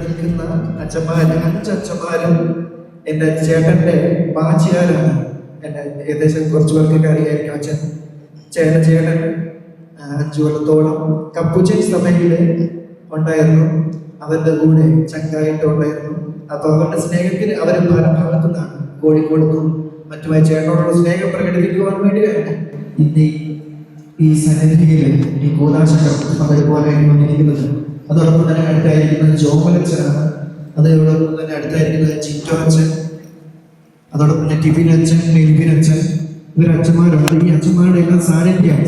നിൽക്കുന്ന അച്ഛന്മാര് 5 അച്ഛന്മാരും എൻ്റെ ചേട്ടൻ്റെ ബാച്ചിയാരാണ്. എന്നെ ഏകദേശം കുറച്ച് പേർക്കൊക്കെ അറിയായിരിക്കും. ചേട്ടൻ 5 കൊല്ലത്തോളം കപ്പുച്ചൻ സഭയിൽ ഉണ്ടായിരുന്നു. അവരുടെ കൂടെ ചങ്കായിട്ട് ഉണ്ടായിരുന്നു. അപ്പൊ അവരുടെ സ്നേഹത്തിന് അവർ പല ഭാഗത്തു നിന്നാണ്, കോഴിക്കോട് നിന്നും മറ്റുമായി ചേട്ടനോടുള്ള സ്നേഹം പ്രകടിപ്പിക്കുവാൻ വേണ്ടിയാണ് ഇന്ന് ഈ സന്നിധിയിൽ ഈ കൂതാശകൾ പകരുപോലെ വന്നിരിക്കുന്നത്. അതോടൊപ്പം തന്നെ അടുത്തായിരിക്കുന്നത് ജോമലച്ചനാണ്. അതോടൊപ്പം തന്നെ അടുത്തായിരിക്കുന്നത് ചിറ്റോ അച്ഛൻ, അതോടൊപ്പം തന്നെ ടിഫിൻ അച്ഛൻ, മെൽവിൻ അച്ഛൻ. ഇവർ അച്ഛന്മാരാണ്. ഈ അച്ഛന്മാരുടെ എല്ലാം സാന്നിധ്യം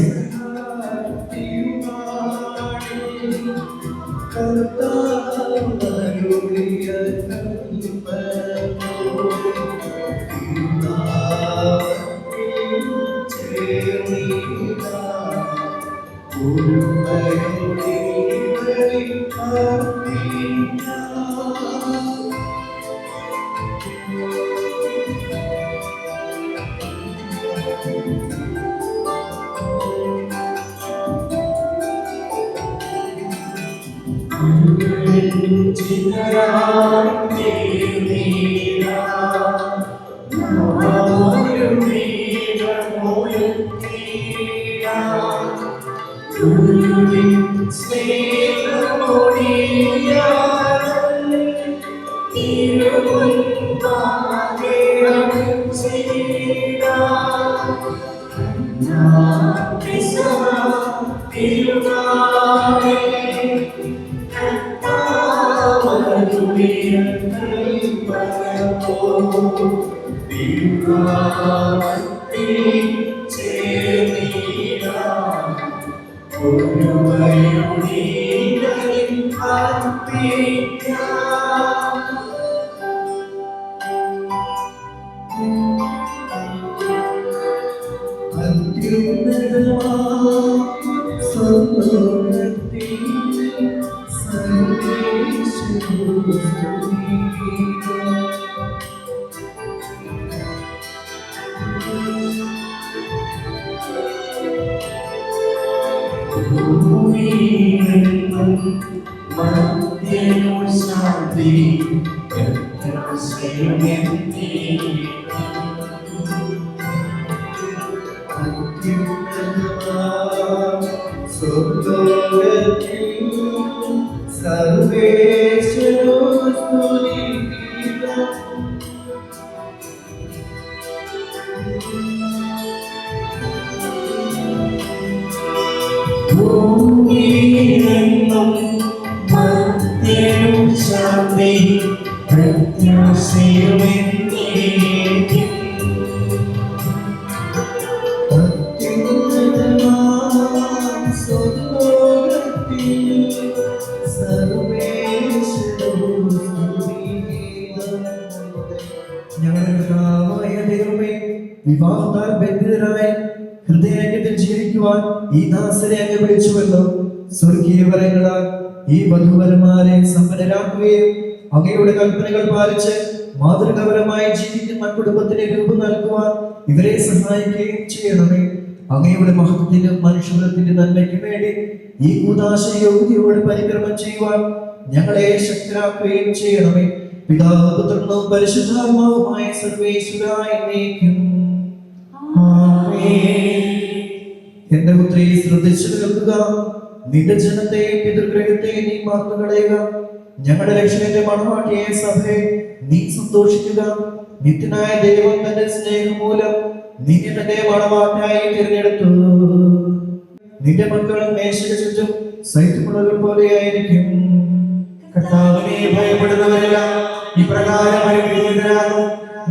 വിവാഹത്താൽ ബന്ധിതരായി ഹൃദയത്തിൽ ജീവിക്കുവാൻ ഈ ദാസരെ അങ്ങ് വിളിച്ചുവല്ലോ. സ്വർഗീയ വരങ്ങളാൽ ഈ വധുവരന്മാരെ സമ്പന്നരാക്കുകയും അങ്ങയുടെ കൽപ്പനകൾ പാലിച്ച് മാതൃകാപരമായി ജീവിക്കുന്ന കുടുംബത്തിന് രൂപം നൽകുവാൻ ഇവരെ സഹായിക്കുകയും ചെയ്യണമേ. അങ്ങയുടെ മഹത്വത്തിനും മനുഷ്യത്തിന്റെ നന്മയ്ക്ക് വേണ്ടി ഈ കൂദാശ യോഗ്യതയോടെ പരിക്രമം ചെയ്യുവാൻ ഞങ്ങളെ ശക്തരാക്കുകയും ചെയ്യണമേ. പിതാവ് പുത്രനും പരിശുദ്ധാത്മാവുമായ സർവേശ്വരായ എന്നേക്കും. എന്റെ പുത്രി ശ്രദ്ധിച്ചു കേൾക്കുക. നിന്റെ ജനത്തെ പിതൃഗ്രഹത്തെ നീ മറന്നുകളയുക. ഞങ്ങളുടെ രക്ഷകന്റെ മണവാട്ടിയെ സഭയെ നീ സന്തോഷിക്കുക. നിത്യനായ ദൈവം തന്റെ സ്നേഹം മൂലം നിന്നെ തന്റെ മണവാട്ടിയായി തിരഞ്ഞെടുത്തു. നിന്റെ മക്കൾ മേശയ്ക്ക് ചുറ്റും സൈത്യമുള്ളവർ പോലെയായിരിക്കും. കർത്താവിനെ ഭയപ്പെടുന്നവരെല്ലാം ഇപ്രകാരം അനുഗ്രഹീതരാകും.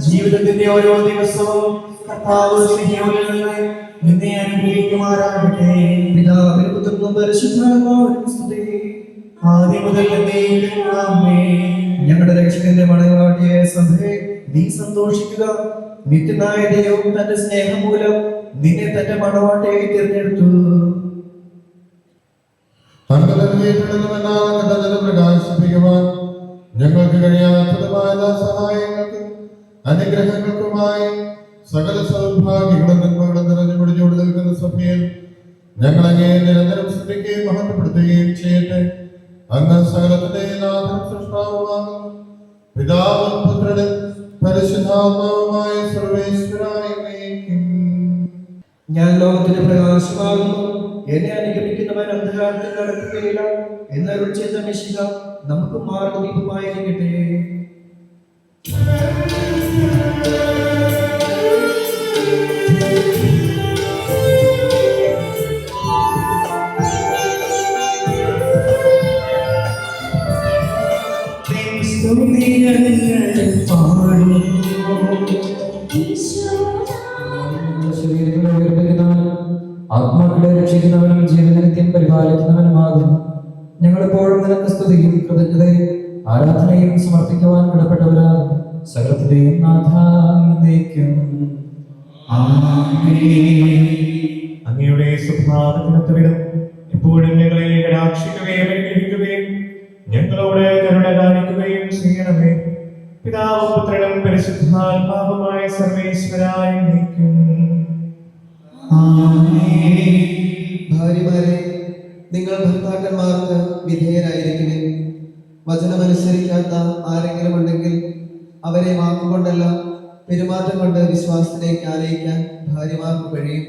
ജീവിതത്തിന്റെ ഓരോ ദിവസവും കർത്താവ് സിഹിയോനിൽ നിന്ന് നിന്നെ അനുഗ്രഹിക്കുമാറാകട്ടെ. പിതാവിനും പുത്രനും പരിശുദ്ധാത്മാവിനും സ്തുതി, ആദ്യം മുതൽ എന്നേക്കും ആമേൻ. ഞങ്ങളുടെ രക്ഷകന്റെ മണവാട്ടിയെ സഭയെ നീ സന്തോഷിക്കുക. നിത്യനായ ദൈവം തന്റെ സ്നേഹം മൂലം നിന്നെ തന്റെ മണവാട്ടിയായി തിരഞ്ഞെടുത്തു. പ്രകാശിപ്പിക്കുവാൻ ഞങ്ങൾക്ക് കഴിയാത്തതുമായ സഹായങ്ങൾക്ക് അനുഗ്രഹങ്ങൾക്കുമായി സകല സൗഭാഗ്യങ്ങളും നന്മകളും നിറഞ്ഞു മുടിഞ്ഞോട് നിൽക്കുന്ന സഭയിൽ ഞങ്ങളങ്ങേ നിരന്തരം സ്തുതിക്കുകയും മഹത്വപ്പെടുത്തുകയും ചെയ്യട്ടെ. അങ്ങ് സകലത്തിന്റെ നാഥൻ സൃഷ്ടാവുമാകുന്നു. പിതാവും പുത്രനും പരിശുദ്ധാത്മാവുമായ സർവേശ്വരായ നീക്കും. ഞാൻ ലോകത്തിന്റെ പ്രകാശമാകുന്നു. എന്നെ അനുഗമിക്കുന്നവൻ അന്ധകാരത്തിൽ നടക്കുകയില്ല എന്നരുൾ ചെയ്ത മെശിഹ നമുക്ക് മാർഗ്ഗദീപമായിരിക്കട്ടെ. ആത്മാക്കളെ രക്ഷിക്കുന്നവനും ജീവനിത്യം പരിപാലിക്കുന്നവനുമാകും. ഞങ്ങളെപ്പോഴും നിനക്ക് സ്തുതിയും കൃതജ്ഞതയും ആരാധനയും സമർപ്പിക്കുവാൻ കടപ്പെട്ടവരാകും. സകലത്തിന്റെയും നാഥായിരിക്കും. അങ്ങയുടെ സ്വഭാവത്തിനൊത്തവിധം എപ്പോഴും ഞങ്ങളെ കടാക്ഷിക്കുകയും അനുഗ്രഹിക്കുകയും ഞങ്ങളോട് കരുണ കാണിക്കുകയും ചെയ്യണമേ. പിതാവും പുത്രനും പരിശുദ്ധാത്മാവുമായ സർവേശ്വരായ നീക്കും. ഭാര്യമാരെ, നിങ്ങൾ ഭർത്താക്കന്മാർക്ക് വിധേയരായിരിക്കുവിൻ. വചനമനുസരിക്കാത്ത ആരെങ്കിലും ഉണ്ടെങ്കിൽ അവരെ വാക്കുകൊണ്ടല്ല പെരുമാറ്റം കൊണ്ട് വിശ്വാസത്തിലേക്ക് ആനയിക്കാൻ ഭാര്യമാർക്ക് കഴിയും.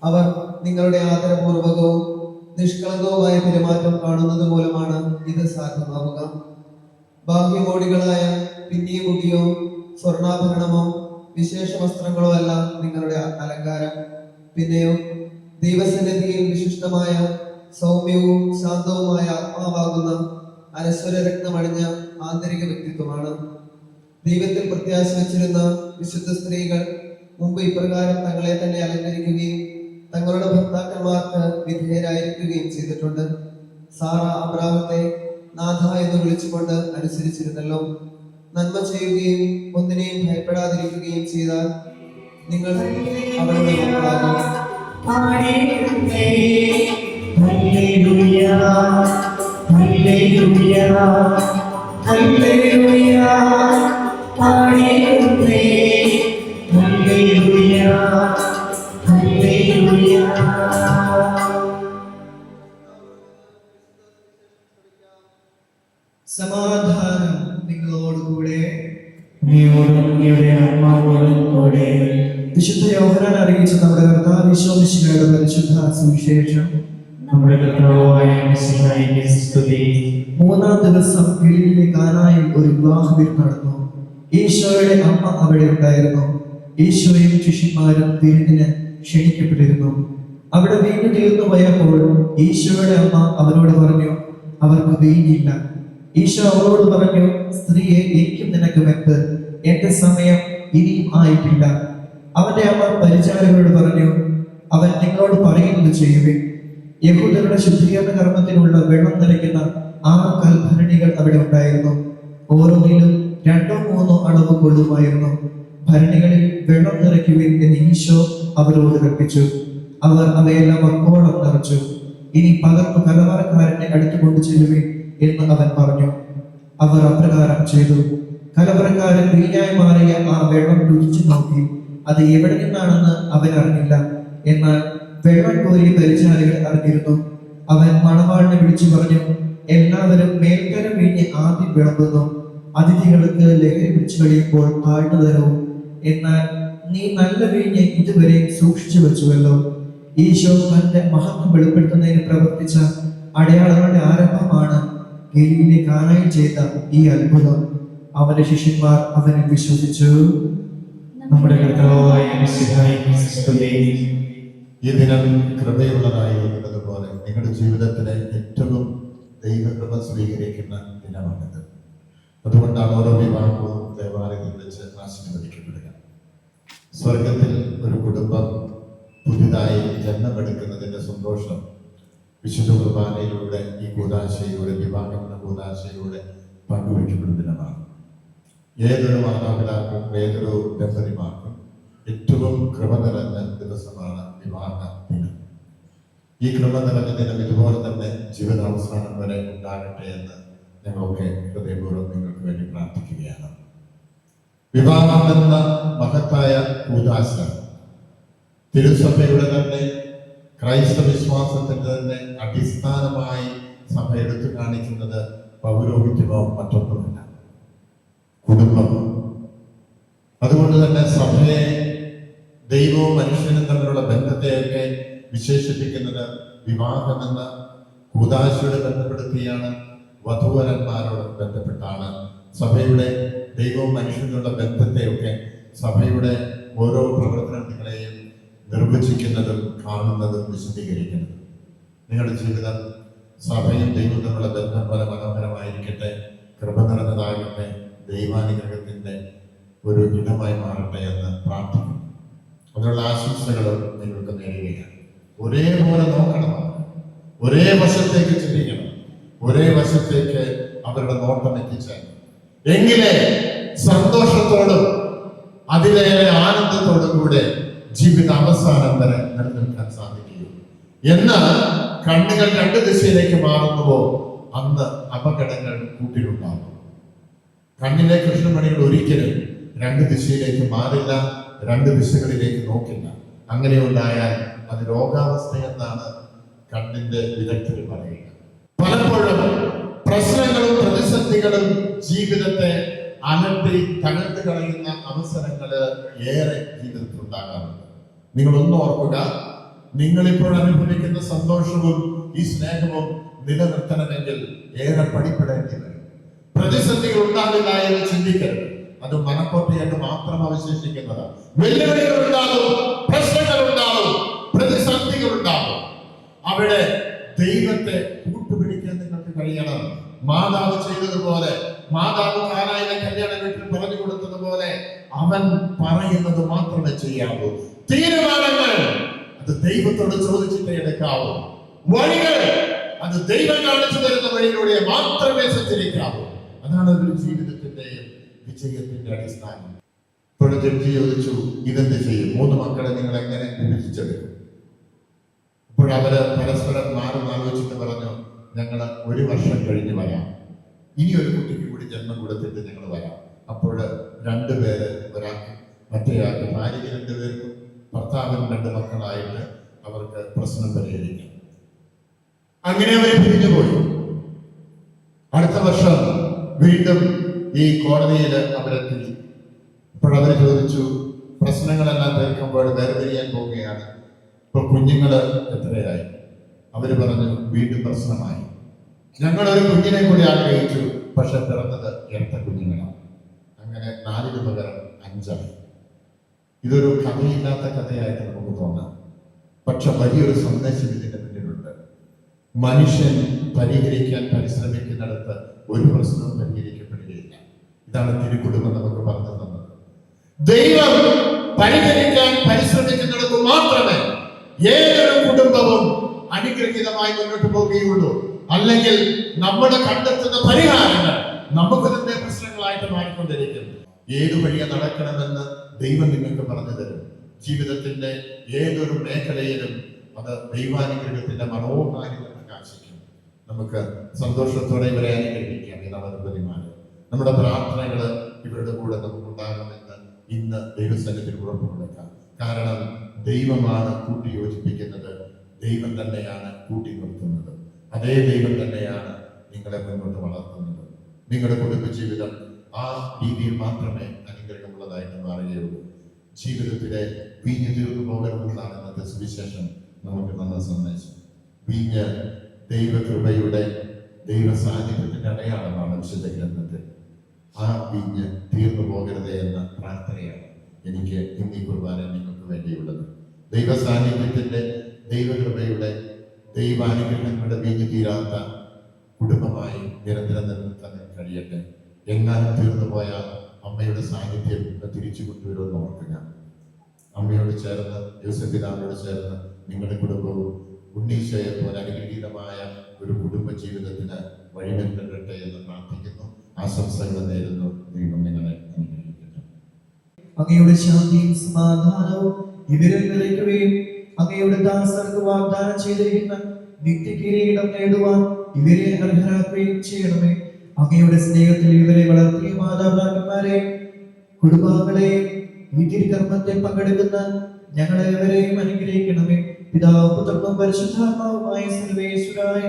അവർ നിങ്ങളുടെ ആദരപൂർവകവും നിഷ്കളങ്കവുമായ പെരുമാറ്റം കാണുന്നത് മൂലമാണ് ഇത് സാധ്യമാവുക. ബാഹ്യമോടികളായ പിന്നിയ മുടിയോ സ്വർണ്ണാഭരണമോ വിശേഷ വസ്ത്രങ്ങളോ അല്ല നിങ്ങളുടെ അലങ്കാരം. പിന്നെയോ ദൈവസന്നിധിയിൽ വിശിഷ്ടമായ സൗമ്യവും ശാന്തവുമായ ആത്മാവാകുന്ന അനശ്വര രക്തമണിഞ്ഞ ആന്തരിക വ്യക്തിത്വമാണ്. ദൈവത്തിൽ പ്രത്യാശ വച്ചിരുന്ന വിശുദ്ധ സ്ത്രീകൾ മുമ്പ് ഇപ്രകാരം തങ്ങളെ തന്നെ അലങ്കരിക്കുകയും തങ്ങളുടെ ഭർത്താക്കന്മാർക്ക് വിധേയരായിരിക്കുകയും ചെയ്തിട്ടുണ്ട്. സാറ അബ്രാഹത്തെ നാഥ എന്ന് വിളിച്ചുകൊണ്ട് അനുസരിച്ചിരുന്നല്ലോ. നന്മ ചെയ്യുകയും ഒന്നിനെയും ഭയപ്പെടാതിരിക്കുകയും ചെയ്താൽ നിങ്ങൾ അവളുടെ മക്കളാകും. സമാധാനം നിങ്ങളോടുകൂടെ. വിശുദ്ധ യോഹന്നാൻ അറിയിച്ച നമ്മുടെ കർത്താവ് ഈശോമിശിഹായുടെ പരിശുദ്ധ സുവിശേഷം. നമ്മുടെ കർത്താവായ മിശിഹായിക്ക് സ്തുതി. 3-ാം ദിവസം ഗലീലിലെ കാനായിൽ ഒരു വിവാഹ വിരുന്ന് നടന്നു. ഈശോയുടെ അമ്മ അവിടെ ഉണ്ടായിരുന്നു. ഈശോയും ശിഷ്യന്മാരും വിരുന്നിന് ക്ഷണിക്കപ്പെട്ടിരുന്നു. അവിടെ വീഞ്ഞ് തീർന്നു പോയപ്പോൾ ഈശോയുടെ അമ്മ അവരോട് പറഞ്ഞു, അവർക്ക് വീഞ്ഞില്ല. ഈശോ അവളോട് പറഞ്ഞു, സ്ത്രീയെ, എനിക്കും നിനക്കും എന്ത്? എന്റെ സമയം ഇനിയും ആയിട്ടില്ല. അവന്റെ അമ്മ പരിചാരകരോട് പറഞ്ഞു, അവൻ നിങ്ങളോട് പറയുന്നത് ചെയ്യുവിൻ. യഹൂദരുടെ ശുദ്ധീകരണ കർമ്മത്തിനുള്ള വെള്ളം നിറയ്ക്കുന്ന 6 കൽഭരണികൾ അവിടെ ഉണ്ടായിരുന്നു. ഓരോന്നിലും 2-3 അളവ് കൊള്ളുമായിരുന്നു. ഭരണികളിൽ വെള്ളം നിറയ്ക്കുവിൻ എന്ന് ഈശോ അവരോട് കൽപ്പിച്ചു. അവർ അവയെല്ലാം വക്കോളം നിറച്ചു. ഇനി പകർന്നു കലവറക്കാരനെ അടുത്ത് കൊണ്ടു ചെല്ലുവിൻ എന്ന് അവൻ പറഞ്ഞു. അവർ അപ്രകാരം ചെയ്തു. കലവറക്കാരൻ വീഞ്ഞായി മാറിയ ആ വെള്ളം രുചിച്ചു നോക്കി. അത് എവിടെ നിന്നാണെന്ന് അവൻ അറിഞ്ഞില്ല. എന്നാൽ വെള്ളം കോരിയ പരിചാരികൾ അറിഞ്ഞിരുന്നു. അവൻ മണവാളിനെ വിളിച്ചു പറഞ്ഞു, എല്ലാവരും മേൽക്കര വീഞ്ഞ് ആദ്യം വിളമ്പുന്നു, അതിഥികൾക്ക് ലഹരി പിടിച്ചു കഴിയുമ്പോൾ താഴ്ന്നു തരവും. എന്നാൽ നീ നല്ല വീഞ്ഞ് ഇതുവരെ സൂക്ഷിച്ചു വെച്ചുവല്ലോ. ഈശോ തന്റെ മഹത്വം വെളിപ്പെടുത്തുന്നതിന് പ്രവർത്തിച്ച അടയാളങ്ങളുടെ ആരംഭമാണ് ഗലീലിലെ കാനായിൽ ചെയ്ത ഈ അത്ഭുതം. അവന്റെ ശിഷ്യന്മാർ അവനിൽ വിശ്വസിച്ചു. നമ്മുടെ കർത്താവായ മിശിഹായിക്ക് സ്തുതി. ഈ ദിനം കൃപയുള്ളതായിരിക്കുന്നതുപോലെ നിങ്ങളുടെ ജീവിതത്തിലെ ഏറ്റവും ദൈവകൃപ സ്വീകരിക്കുന്ന ദിനമാണിത്. അതുകൊണ്ടാണ് ഓരോ വിവാഹവും ദേവാലയത്തിൽ വെച്ച് ആശീർവദിക്കപ്പെടുക. സ്വർഗത്തിൽ ഒരു കുടുംബം പുതിയതായി ജന്മമെടുക്കുന്നതിന്റെ സന്തോഷം വിശുദ്ധ കുർബാനയിലൂടെ, ഈ കൂദാശയിലൂടെ, വിവാഹം എന്ന കൂദാശയിലൂടെ പങ്കുവയ്ക്കപ്പെടുന്ന ദിനമാണ്. ഏതൊരു മാതാപിതാക്കളും ഏതൊരു ദമ്പതിമാർക്കും ഏറ്റവും കൃപ നിറഞ്ഞ ദിവസമാണ് വിവാഹ ദിനം. ഈ കൃപ നിറഞ്ഞ ദിനം ഇതുപോലെ തന്നെ ജീവിതാവസാനം വരെ ഉണ്ടാകട്ടെ എന്ന് ഞങ്ങളൊക്കെ ഹൃദയപൂർവ്വം നിങ്ങൾക്ക് വേണ്ടി പ്രാർത്ഥിക്കുകയാണ്. വിവാഹം എന്ന മഹത്തായ കൂദാശ തിരുസഭയുടെ തന്നെ ക്രൈസ്തവ വിശ്വാസത്തിന്റെ തന്നെ അടിസ്ഥാനമായി സഭ എടുത്തു കാണിക്കുന്നത് പൗരോഹിത്യമോ മറ്റൊന്നുമല്ല, കുടുംബമോ. അതുകൊണ്ട് തന്നെ സഭയെ ദൈവവും മനുഷ്യനും തമ്മിലുള്ള ബന്ധത്തെയൊക്കെ വിശേഷിപ്പിക്കുന്നത് വിവാഹമെന്ന കൂദാശയോട് ബന്ധപ്പെടുത്തിയാണ്, വധൂവരന്മാരോട് ബന്ധപ്പെട്ടാണ്. സഭയുടെ ദൈവവും മനുഷ്യനുള്ള ബന്ധത്തെയൊക്കെ സഭയുടെ ഓരോ പ്രവർത്തനങ്ങളെയും നിർവചിക്കുന്നതും കാണുന്നതും വിശദീകരിക്കുന്നതും. നിങ്ങളുടെ ജീവിതം സഭയും ദൈവവും തമ്മിലുള്ള ബന്ധം പോലെ മനോഹരമായിരിക്കട്ടെ, കൃപ നിറഞ്ഞതാകട്ടെ, ദൈവാനുഗ്രഹത്തിന്റെ ഒരു ഇടമായി മാറട്ടെ എന്ന് പ്രാർത്ഥിക്കുന്നു. അതിനുള്ള ആശംസകൾ നിങ്ങൾക്ക് നേരുകയാണ്. ഒരേപോലെ നോക്കണം, ഒരേ വശത്തേക്ക് ചിന്തിക്കണം, ഒരേ വശത്തേക്ക് അവരുടെ നോട്ടം എത്തിച്ചേരണം. എങ്കിലേ സന്തോഷത്തോടും അതിലേറെ ആനന്ദത്തോടും കൂടെ ജീവിത അവസാനം വരെ നിലനിൽക്കാൻ സാധിക്കുകയുള്ളൂ. എന്നാൽ കണ്ണുകൾ രണ്ട് ദിശയിലേക്ക് മാറുന്നുവോ അന്ന് അപകടങ്ങൾ കൂട്ടിലുണ്ടാകും. കണ്ണിലെ കൃഷ്ണമണികൾ ഒരിക്കലും രണ്ട് ദിശയിലേക്ക് മാറില്ല, രണ്ട് ദിശകളിലേക്ക് നോക്കില്ല. അങ്ങനെ ഉണ്ടായാൽ അത് രോഗാവസ്ഥയെന്നാണ് കണ്ണിന്റെ വിദഗ്ധർ പറയുക. പലപ്പോഴും പ്രശ്നങ്ങളും പ്രതിസന്ധികളും ജീവിതത്തെ അലട്ടി തകർത്ത് കളയുന്ന അവസരങ്ങള് ഏറെ ജീവിതത്തിൽ ഉണ്ടാകാറുണ്ട്. നിങ്ങളൊന്ന് ഓർക്കുക, നിങ്ങളിപ്പോൾ അനുഭവിക്കുന്ന സന്തോഷവും ഈ സ്നേഹവും നിലനിർത്തണമെങ്കിൽ ഏറെ പണിപ്പെടേണ്ടി വരും. പ്രതിസന്ധികൾ ഉണ്ടാകില്ല എന്ന് ചിന്തിക്കരുത്. അത് മനക്കോട്ടയായിട്ട് മാത്രം അവശേഷിക്കുന്നതാണ്. വെല്ലുവിളികൾ ഉണ്ടാകും, പ്രശ്നങ്ങൾ ഉണ്ടാകും, പ്രതിസന്ധികൾ ഉണ്ടാകും. അവിടെ ദൈവത്തെ കൂട്ടുപിടിക്കാൻ നിങ്ങൾക്ക് കഴിയണം. മാതാവ് ചെയ്തതുപോലെ, മാതാവ് കാനായിലെ കല്യാണ വീട്ടിൽ പറഞ്ഞു കൊടുത്തതുപോലെ അവൻ പറയുന്നത് മാത്രമേ ചെയ്യാവൂ. തീരുമാനങ്ങൾ അത് ദൈവത്തോട് ചോദിച്ചിട്ടേ എടുക്കാവൂ. വഴികൾ അത് ദൈവം കാണിച്ചു തരുന്ന വഴിയിലൂടെ മാത്രമേ സഞ്ചരിക്കാവൂ. അതാണ് ഒരു ജീവിതത്തിന്റെയും വിജയത്തിന്റെ അടിസ്ഥാനം. ഇപ്പോഴും ജഡ്ജി ചോദിച്ചു, ഇതെന്ത് ചെയ്യും? 3 മക്കളെ നിങ്ങൾ എങ്ങനെ വിഭജിച്ചെടുക്കും? ഇപ്പോഴവര് പരസ്പരം ആലോചിച്ചിട്ട് പറഞ്ഞു, ഞങ്ങൾ 1 വർഷം കഴിഞ്ഞ് വരാം, ഇനി ഒരു കുട്ടിക്ക് കൂടി ജന്മം കൊടുത്തിട്ട് ഞങ്ങൾ വരാം. അപ്പോൾ 2 പേര്, ഒരാൾക്ക് മറ്റേയാൾക്ക്, ഭാര്യയ്ക്ക് 2 പേർക്കും ഭർത്താവിന് 2 മക്കളായിട്ട് അവർക്ക് പ്രശ്നം പരിഹരിക്കാം. അങ്ങനെ അവർ പിരിഞ്ഞുപോയി. അടുത്ത വർഷം വീണ്ടും ഈ കോടതിയിൽ അവരെത്തി. ഇപ്പോഴവർ ചോദിച്ചു, പ്രശ്നങ്ങളെല്ലാം തീർക്കുമ്പോൾ വേർതിരിയാൻ പോവുകയാണ്, ഇപ്പൊ കുഞ്ഞുങ്ങള് എത്രയായി? അവര് പറഞ്ഞു, വീണ്ടും പ്രശ്നമായി. ഞങ്ങളൊരു കുഞ്ഞിനെ കൂടി ആഗ്രഹിച്ചു, പക്ഷെ പിറന്നത് ഇരട്ട കുഞ്ഞുങ്ങളാണ്. അങ്ങനെ 4 പകരം 5. ഇതൊരു കഥയില്ലാത്ത കഥയായിട്ട് നമുക്ക് തോന്നാം, പക്ഷെ വലിയൊരു സന്ദേശം ഇതിന്റെ പിന്നിലുണ്ട്. മനുഷ്യൻ പരിഹരിക്കാൻ പരിശ്രമിക്കുന്നിടത്ത് ഒരു പ്രശ്നവും പരിഹരിക്കപ്പെടുകയില്ല. ഇതാണ് തിരുക്കുടുംബം നമുക്ക് പറഞ്ഞു തന്നത്. ദൈവം പരിഹരിക്കാൻ പരിശ്രമിക്കുന്നിടത്ത് മാത്രമേ ഏതൊരു കുടുംബവും അനുഗ്രഹീതമായി മുന്നോട്ട് പോവുകയുള്ളൂ. അല്ലെങ്കിൽ നമ്മൾ കണ്ടെത്തുന്ന പരിഹാരങ്ങൾ നമുക്ക് തന്നെ പ്രശ്നങ്ങളായിട്ട് മാറിക്കൊണ്ടിരിക്കും. ഏതു വഴിയെ നടക്കണമെന്ന് ദൈവം നിങ്ങൾക്ക് പറഞ്ഞു തരും. ജീവിതത്തിന്റെ ഏതൊരു മേഖലയിലും അത് ദൈവാനുഗ്രഹത്തിന്റെ മനോഹാരിത പ്രകാശിക്കും. നമുക്ക് സന്തോഷത്തോടെ ഇവരെ അനുഗ്രഹിക്കാം. ഈ നവദമ്പതിമാര്, നമ്മുടെ പ്രാർത്ഥനകള് ഇവരുടെ കൂടെ നമുക്കുണ്ടാകണമെന്ന് ഇന്ന് ദൈവസന്നിധിയിൽ ഉറപ്പ് കൊടുക്കാം. കാരണം ദൈവമാണ് കൂട്ടിയോജിപ്പിക്കുന്നത്, ദൈവം തന്നെയാണ് കൂട്ടി നിർത്തുന്നത്. അതേ ദൈവം തന്നെയാണ് നിങ്ങളെ മുന്നോട്ട് വളർത്തുന്നത്. നിങ്ങളുടെ കുടുംബ ജീവിതം ആ രീതിയിൽ മാത്രമേ അനുഗ്രഹമുള്ളതായിട്ട് മാറുകയുള്ളൂ. ജീവിതത്തിലെ വീഞ്ഞ് തീർന്നു പോകരുതെന്നാണ് ഇന്നത്തെ സുവിശേഷം നമുക്ക് തന്ന സന്ദേശം. വീഞ്ഞ് ദൈവകൃപയുടെ ദൈവ സാന്നിധ്യത്തിന്റെ അടയാളമാണ് വിശുദ്ധ ഗ്രന്ഥത്തിൽ. ആ വീഞ്ഞ് തീർന്നു പോകരുതേ എന്ന പ്രാർത്ഥനയാണ് എനിക്ക് ഇന്നീ കുർബാന നിങ്ങൾക്ക് വേണ്ടിയുള്ളത്. ദൈവ സാന്നിധ്യത്തിന്റെ ദൈവകൃപയുടെ ദൈവാനുഗ്രഹങ്ങളുടെ വീഞ്ഞു തീരാത്ത കുടുംബമായി നിരന്തരം നിലനിൽക്കാൻ കഴിയട്ടെ. എങ്ങാനും തീർന്നു പോയാൽ അമ്മയുടെ സാന്നിധ്യം തിരിച്ചു കൊണ്ടുവരുമെന്ന് ഓർക്കുക. അമ്മയോട് ചേർന്ന്, യോസേപ്പിതാവിനോട് ചേർന്ന് നിങ്ങളുടെ കുടുംബവും ഉണ്ണീശോയെ പോലെ അനുഗ്രഹീതമായ ഒരു കുടുംബ ജീവിതത്തിന് വഴിവെക്കട്ടെ എന്ന് പ്രാർത്ഥിക്കുന്നു. ആശംസകൾ നേരുന്നു. ദൈവം നിങ്ങളെ അനുഗ്രഹിക്കട്ടെ. അങ്ങയുടെ ശാന്തിയും സമാധാനവും ഇവരിൽ നിറയ്ക്കുകയും അങ്ങയുടെ ദാസർക്ക് വാഗ്ദാനം ചെയ്തിരിക്കുന്ന നിത്യകിരീടം നേടുവാൻ ഇവരെ അർഹരാക്കുകയും ചെയ്യണമേ. അങ്ങയുടെ സ്നേഹത്തിൽ ഇവരെ വളർത്തിയ മാതാപിതാക്കന്മാരെ, കുടുംബാംഗങ്ങളെയും ഈ തിരുകർമ്മത്തിൽ പങ്കെടുക്കുന്ന ഞങ്ങളെ ഇവരെയും അനുഗ്രഹിക്കണമേ. പിതാവും പുത്രനും പരിശുദ്ധാത്മാവുമായ സർവേശ്വരായ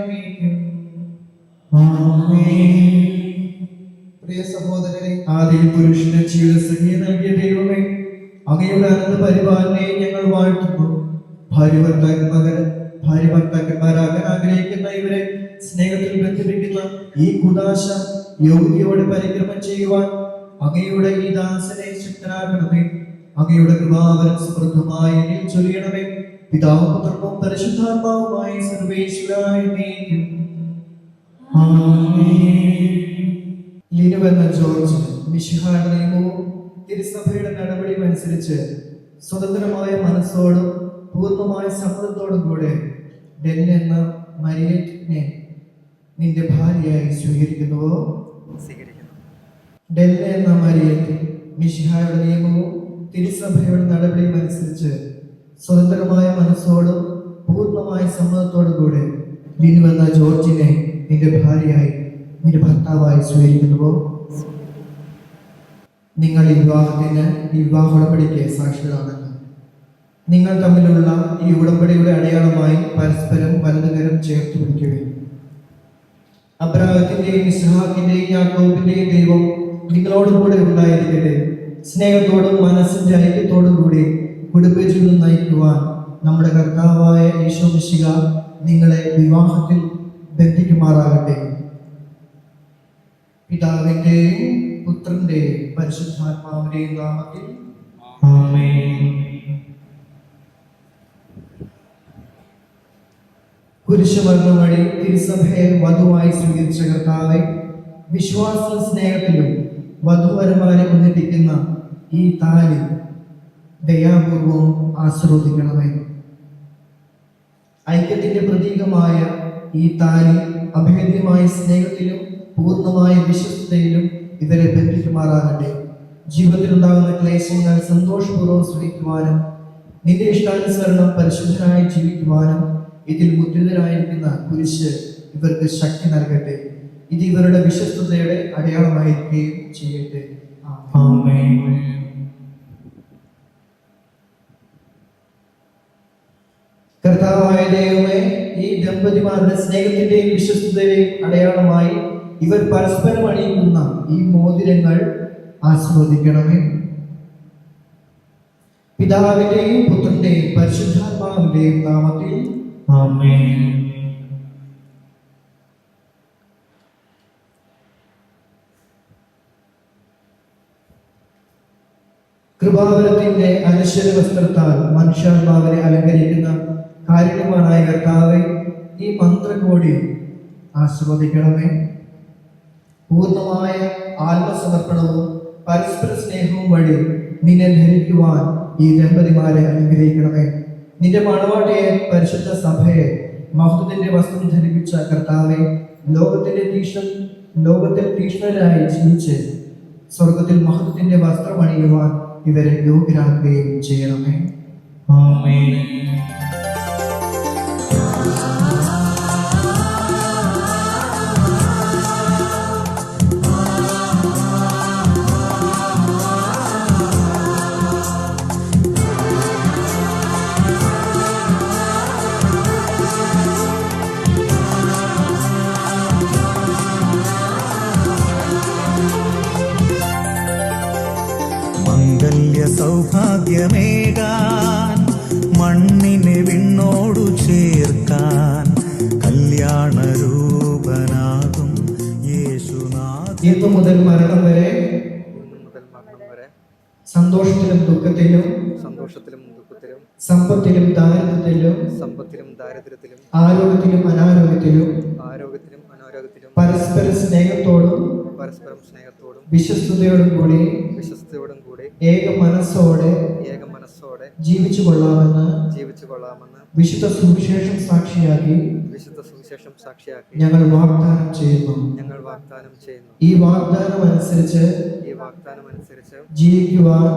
പ്രിയ സഹോദരരെ, ആദ്യം പുരുഷന് ജീവിതസഖ്യ നൽകിയ ദൈവമേ, അങ്ങയുടെ അനന്ത പരിപാലനയെ ഞങ്ങൾ വാഴ്ത്തുന്നു. ഭാര്യ ഭർത്താക്കന്മാരാകാൻ ആഗ്രഹിക്കുന്ന ഇവരെ സ്നേഹത്തിൽ ബന്ധിപ്പിക്കുന്ന ഈ കുദാശ യോഗ്യയോടെ പരിക്രമം ചെയ്യുവാൻ അങ്ങയുടെ ഈ ദാസനെ ശക്തനാക്കണമേ. അങ്ങയുടെ കൃപാവരം സമൃദ്ധമായി എന്നിൽ ചൊരിയണമേ. പിതാവും പുത്രനും പരിശുദ്ധാത്മാവുമായി സർവേശ്വരായ നീക്കും. ലിനുവെന്ന ജോർജ് മിശിഹായുടെ നിയമവും തിരുസഭയുടെ നടപടിയും അനുസരിച്ച് സ്വതന്ത്രമായ മനസ്സോടും പൂർണ്ണമായ സമ്മതത്തോടും കൂടെ ഡെൽ എന്ന മരിയറ്റിനെ നിന്റെ ഭാര്യയായി സ്വീകരിക്കുന്നുവോ? ഡെൽ എന്ന മരിയറ്റ് മിശിഹായുടെ നിയമവും തിരുസഭയുടെ നടപടിയും അനുസരിച്ച് സ്വതന്ത്രമായ മനസ്സോടും പൂർണ്ണമായ സമ്മതത്തോടും കൂടെ ലിനു എന്ന ജോർജിനെ നിന്റെ ഭാര്യയായി നിന്റെ ഭർത്താവായി സ്വീകരിക്കുന്നുവോ? നിങ്ങൾ ഈ വിവാഹ ഉടമ്പടിക്ക് സാക്ഷികളാണല്ലോ. നിങ്ങൾ തമ്മിലുള്ള ഈ ഉടമ്പടിയുടെ അടയാളമായി പരസ്പരം വലതുകരം ചേർത്ത് പിടിക്കുകയും അബ്രാഹത്തിന്റെയും ഇസ്ഹാക്കിന്റെയും യാക്കോബിന്റെയും ദൈവം നിങ്ങളോടും കൂടെ ഉണ്ടായിരിക്കട്ടെ. സ്നേഹത്തോടും മനസ്സിന്റെ ഐക്യത്തോടും കൂടി കുടുംബജീവിതം നയിക്കുവാൻ നമ്മുടെ കർത്താവായ യേശു മിശിഹ നിങ്ങളെ വിവാഹത്തിൽ ബന്ധിക്കുമാറാകട്ടെ. പിതാവിന്റെയും പുത്രന്റെയും പരിശുദ്ധാത്മാവിന്റെയും നാമത്തിൽ ആമേൻ. കുരിശുമരണം വഴി തിരുസഭയെ വധുവായി സ്വീകരിച്ച കർത്താവെ, വിശ്വാസ സ്നേഹത്തിലും വധുവരന്മാരെ ഒന്നിപ്പിക്കുന്ന ഈ താലി ദയാപൂർവം ആശീർവദിക്കണമേ. ഐക്യത്തിന്റെ പ്രതീകമായ ഈ താലി അഭേദ്യമായ സ്നേഹത്തിലും പൂർണ്ണമായ വിശ്വസ്തയിലും ഇവരെ ബന്ധിക്കുമാറാകട്ടെ. ജീവിതത്തിലുണ്ടാകുന്ന ക്ലേശങ്ങൾ സന്തോഷപൂർവ്വം സഹിക്കുവാനും നിന്റെ ഇഷ്ടാനുസരണം പരിശുദ്ധനായി ജീവിക്കുവാനും ഇതിൽ മുദ്രിതരായിരിക്കുന്ന കുരിശ് ഇവർക്ക് ശക്തി നൽകട്ടെ. ഇത് ഇവരുടെ വിശ്വസ്തയുടെ അടയാളമായിരിക്കുകയും ചെയ്യട്ടെ. ആമേൻ. കർത്താവായ ദൈവമേ, ഈ ദമ്പതിമാരുടെ സ്നേഹത്തിന്റെയും വിശ്വസ്തയുടെയും അടയാളമായി ഇവർ പരസ്പരം അണിയിക്കുന്ന ഈ മോതിരങ്ങൾ ആസ്വദിക്കണമേ. പിതാവിന്റെയും പുത്രന്റെയും പരിശുദ്ധാത്മാവിന്റെയും നാമത്തിൽ ആമേൻ. കൃപാവരത്തിന്റെ അനശ്വര വസ്ത്രത്താൽ മനുഷ്യാത്മാവിനെ അലങ്കരിക്കുന്ന കാരുണ്യവാനായ കർത്താവെ, ഈ മന്ത്രകോടി ആസ്വദിക്കണമേ. പൂർണ്ണമായ ആത്മസമർപ്പണവും പരസ്പര സ്നേഹവും വഴി നിന്നെ ധരിക്കുവാൻ ഈ ദമ്പതിമാരെ അനുഗ്രഹിക്കണമേ. നിന്റെ മണവാട്ടിയെ പരിശുദ്ധ സഭയെ മഹത്വത്തിന്റെ വസ്ത്രം ധരിപ്പിച്ച കർത്താവെ, ലോകത്തിൽ തീക്ഷ്ണരായി ജീവിച്ച് സ്വർഗത്തിൽ മഹത്വത്തിന്റെ വസ്ത്രം അണിയുവാൻ ഇവരെ യോഗ്യരാക്കുകയും ചെയ്യണമേ. ആമേൻ. സൗഭാഗ്യമേകാൻ മണ്ണിനെ വിണ്ണോടു ചേർക്കാൻ കല്യാണരൂപനാകും യേശുനാഥൻ. ഇന്നു മുതൽ മരണം വരെ സന്തോഷത്തിലും ദുഃഖത്തിലും സമ്പത്തിലും ദാരിദ്ര്യത്തിലും ആരോഗ്യത്തിലും അനാരോഗ്യത്തിലും പരസ്പര സ്നേഹത്തോടും വിശ്വസ്തയോടും കൂടി ഏക മനസ്സോടെ ജീവിച്ചു കൊള്ളാമെന്ന് വിശുദ്ധ സുവിശേഷം സാക്ഷിയാക്കി ഞങ്ങൾ വാഗ്ദാനം ചെയ്യുന്നു. ഈ വാഗ്ദാനം അനുസരിച്ച് ജീവിക്കുവാൻ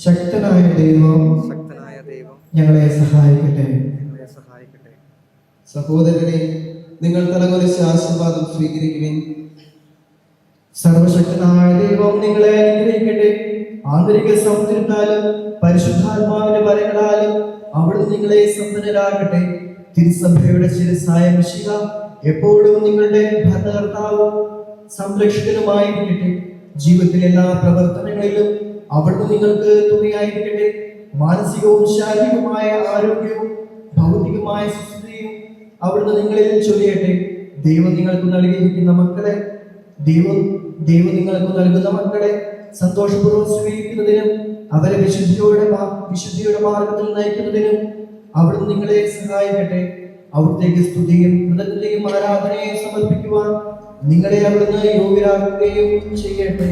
ശക്തനായ ദൈവം ഞങ്ങളെ സഹായിക്കട്ടെ. സഹോദരനെ, നിങ്ങൾ തലകുലിച്ച് ആശീർവാദം സ്വീകരിക്കുകയും സർവശക്തനായ ദൈവം നിങ്ങളെ അനുഗ്രഹിക്കട്ടെ. ആന്തരിക സൗന്ദര്യത്താലും പരിശുദ്ധാത്മാവിന്റെ വരങ്ങളാലും അവിടുന്ന് നിങ്ങളെ സമ്പന്നരാകട്ടെ. തിരുസഭയുടെ ശിരസ്സായ മിശിഹ എപ്പോഴും നിങ്ങളുടെ ഭരണകർത്താവും സംരക്ഷകനുമായിരിക്കട്ടെ. ജീവിതത്തിലെ എല്ലാ പ്രവർത്തനങ്ങളിലും അവിടുന്ന് നിങ്ങൾക്ക് തുണയായിരിക്കട്ടെ. മാനസികവും ശാരീരികവുമായ ആരോഗ്യവും ഭൗതികമായ സുസ്ഥിതിയും അവിടുന്ന് നിങ്ങളിൽ ചൊരിയട്ടെ. ദൈവം നിങ്ങൾക്ക് നൽകിയിരിക്കുന്ന മക്കളെ ദൈവം നിങ്ങൾക്ക് നൽകുന്ന മക്കളെ സന്തോഷപൂർവ്വം സ്വീകരിക്കുന്നതിനും അവരെ വിശുദ്ധിയുടെ മാർഗത്തിൽ നയിക്കുന്നതിനും അവിടുന്ന് നിങ്ങളെ സഹായിക്കട്ടെ. അവിടത്തേക്ക് സ്തുതിയും കൃതജ്ഞതയും ആരാധനയും സമർപ്പിക്കുവാൻ നിങ്ങളെ അവിടുന്ന് യോഗ്യരാക്കുകയും ചെയ്യട്ടെ.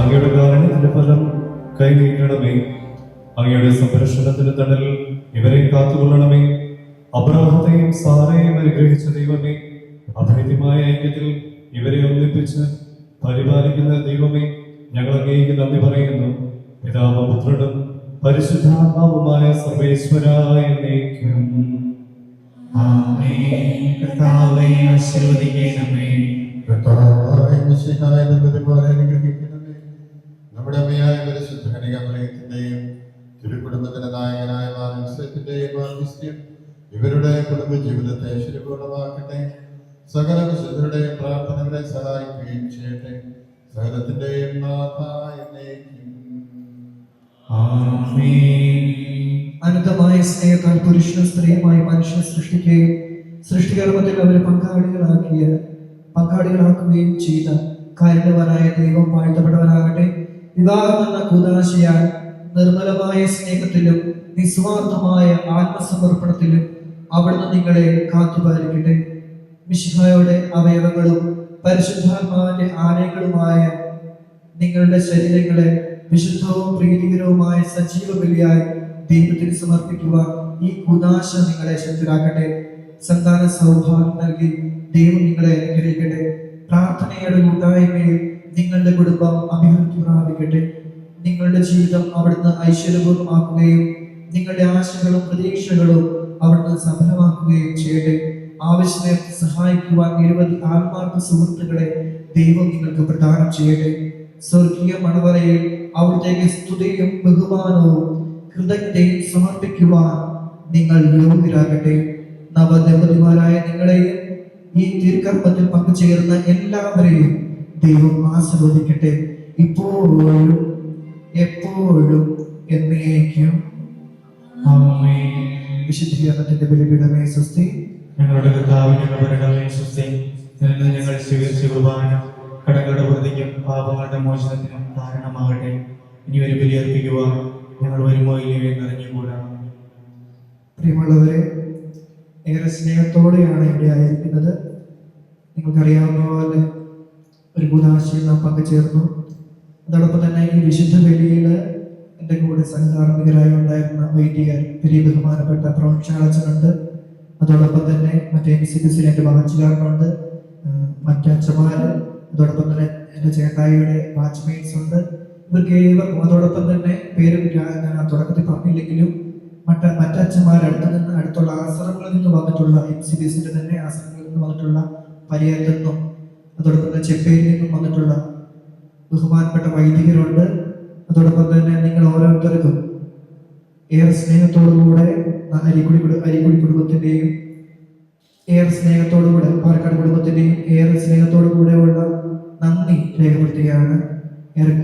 അങ്ങയുടെ കാരുണ്യത്തിന്റെ ഫലം കൈനീട്ടണമേ. അങ്ങയുടെ സംരക്ഷണത്തിന് തണൽ ഇവരെ കാത്തുകൊള്ളണമേ. അബ്രാഹത്തെയും സാറയെയും അനുഗ്രഹിച്ച ദൈവമേ, അഭേദ്യമായ ഐക്യത്തിൽ ഇവരെ ഒന്നിപ്പിച്ച് പരിപാലിക്കുന്ന ദൈവമേ, ഞങ്ങൾ അങ്ങേക്ക് നന്ദി പറയുന്നു. പിതാവും പുത്രനും പരിശുദ്ധാത്മാവുമായ സർവേശ്വരായ എന്നേക്കും ആമേൻ. കർത്താവേ ആശീർവദിക്കണമേ. നമ്മുടെ അമ്മയായ പരിശുദ്ധ കന്യകാമറിയത്തിന്റെയും തിരുക്കുടുംബത്തിന്റെ നായകനായ മാനസത്തിന്റെയും മാധ്യസ്ഥ്യം ഇവരുടെ കുടുംബ ജീവിതത്തെ ശരിപൂർണമാക്കട്ടെ. സകല വിശുദ്ധരുടെയും പ്രാർത്ഥനകളെ സഹായിക്കുകയും ചെയ്യട്ടെ. സകലത്തിന്റെയും നാഥ എന്നേക്കും ആമേൻ. അനന്തമായ സ്നേഹത്താൽ പുരുഷനും സ്ത്രീയുമായി മനുഷ്യനെ സൃഷ്ടിക്കുകയും സൃഷ്ടികർമ്മത്തിൽ അവരെ പങ്കാളികളാക്കുകയും ചെയ്ത കാരുണ്യവാനായ ദൈവം വാഴ്ത്തപ്പെട്ടവനാകട്ടെ. വിവാഹം എന്ന കൂതാശയാൽ നിർമ്മലമായ സ്നേഹത്തിലും നിസ്വാർത്ഥമായ ആത്മസമർപ്പണത്തിലും അവിടുന്ന് നിങ്ങളെ കാത്തുപാലിക്കട്ടെ. മിശിഹായുടെ അവയവങ്ങളും പരിശുദ്ധാത്മാവിന്റെ ആലയങ്ങളുമായ നിങ്ങളുടെ ശരീരങ്ങളെ വിശുദ്ധവും പ്രീതികരവുമായ സജീവ ബലിയായി ദൈവത്തിന് സമർപ്പിക്കുവാൻ ഈ കൂദാശ നിങ്ങളെ ശക്തരാക്കട്ടെ. സന്താന സൗഭാഗ്യം നൽകി ദൈവം നിങ്ങളെ അനുഗ്രഹിക്കട്ടെ. പ്രാർത്ഥനയുടെ കൂട്ടായ്മയിൽ നിങ്ങളുടെ കുടുംബം അഭിവൃദ്ധി പ്രാപിക്കട്ടെ. നിങ്ങളുടെ ജീവിതം അവിടുന്ന് ഐശ്വര്യപൂർണ്ണമാക്കുകയും നിങ്ങളുടെ ആശകളും പ്രതീക്ഷകളും അവിടുന്ന് സഫലമാക്കുകയും ചെയ്യട്ടെ. ആവശ്യത്തെ സഹായിക്കുവാൻ നിരവധി ആത്മാർത്ഥ സുഹൃത്തുക്കളെ ദൈവം നിങ്ങൾക്ക് പ്രദാനം ചെയ്യട്ടെ. സ്വർഗീയ മണവറയിൽ അവിടുത്തേക്ക് സ്തുതിയും ബഹുമാനവും കൃതജ്ഞതയും സമർപ്പിക്കുവാൻ നിങ്ങൾ യോഗ്യരാകട്ടെ. നവദമ്പതിമാരായ നിങ്ങളെയും ഈ തിരുക്കർമ്മത്തിൽ പങ്കുചേർന്ന എല്ലാവരെയും ദൈവം ആശീർവദിക്കട്ടെ, ഇപ്പോഴും എപ്പോഴും എന്നേക്കും. ആമേൻ. വിശുദ്ധീകരണത്തിന്റെ ബലിപീഠമേ സ്വസ്തി. ഞങ്ങളുടെ കർത്താവിന്റെ കബരകളെ സ്വസ്തി. നിന്ന് ഞങ്ങൾ സ്വീകരിച്ച കുർബാന കടങ്ങളുടെ വൃത്തിക്കും പാപങ്ങളുടെ മോചനത്തിനും കാരണമാകട്ടെ. ഇനി ഒരു ബലിയർപ്പിക്കുവാൻ ഞങ്ങൾ വരുമോ ഇല്ലയോ എന്നറിഞ്ഞുകൂടാ. പ്രിയമുള്ളവരെ, ഏറെ സ്നേഹത്തോടെയാണ് ഇവിടെ ആയിരിക്കുന്നത്. നിങ്ങൾക്കറിയാവുന്ന പോലെ ഒരു കൂദാശയിൽ നാം പങ്കുചേർന്നു. അതോടൊപ്പം തന്നെ ഈ വിശുദ്ധ ബലിയിൽ എൻ്റെ കൂടെ സഹകാർമ്മികരായി ഉണ്ടായിരുന്ന വൈദികർ, വലിയ ബഹുമാനപ്പെട്ട പ്രൊഫഷണൽസുണ്ട്. അതോടൊപ്പം തന്നെ മറ്റേ MCBC എൻ്റെ ബാച്ചുകാരനുണ്ട്, മറ്റച്ഛന്മാർ, അതോടൊപ്പം തന്നെ എൻ്റെ ചേട്ടായിയുടെ ബാച്ച്മേറ്റ്സ് ഉണ്ട്. ഇവർക്ക് ഏവർക്കും അതോടൊപ്പം തന്നെ പേര് ഞാൻ ആ തുടക്കത്തിൽ പറഞ്ഞില്ലെങ്കിലും അടുത്തുള്ള ആശ്രമങ്ങളിൽ നിന്ന് വന്നിട്ടുള്ള MCBC തന്നെ ആശ്രമങ്ങളിൽ നിന്ന് വന്നിട്ടുള്ള പരിയാരത്തു നിന്നും അതോടൊപ്പം തന്നെ ചെപ്പേരിൽ നിന്നും വന്നിട്ടുള്ള ബഹുമാനപ്പെട്ട വൈദികരുണ്ട്. അതോടൊപ്പം തന്നെ നിങ്ങൾ ഓരോരുത്തർക്കും ഏറെ സ്നേഹത്തോടുകൂടെ അരിക്കുടി കുടുംബത്തിൻ്റെയും ഏറെ സ്നേഹത്തോടുകൂടെ പാലക്കാട് കുടുംബത്തിൻ്റെയും ഏറെ സ്നേഹത്തോടുകൂടെയുള്ള നന്ദി രേഖപ്പെടുത്തുകയാണ്.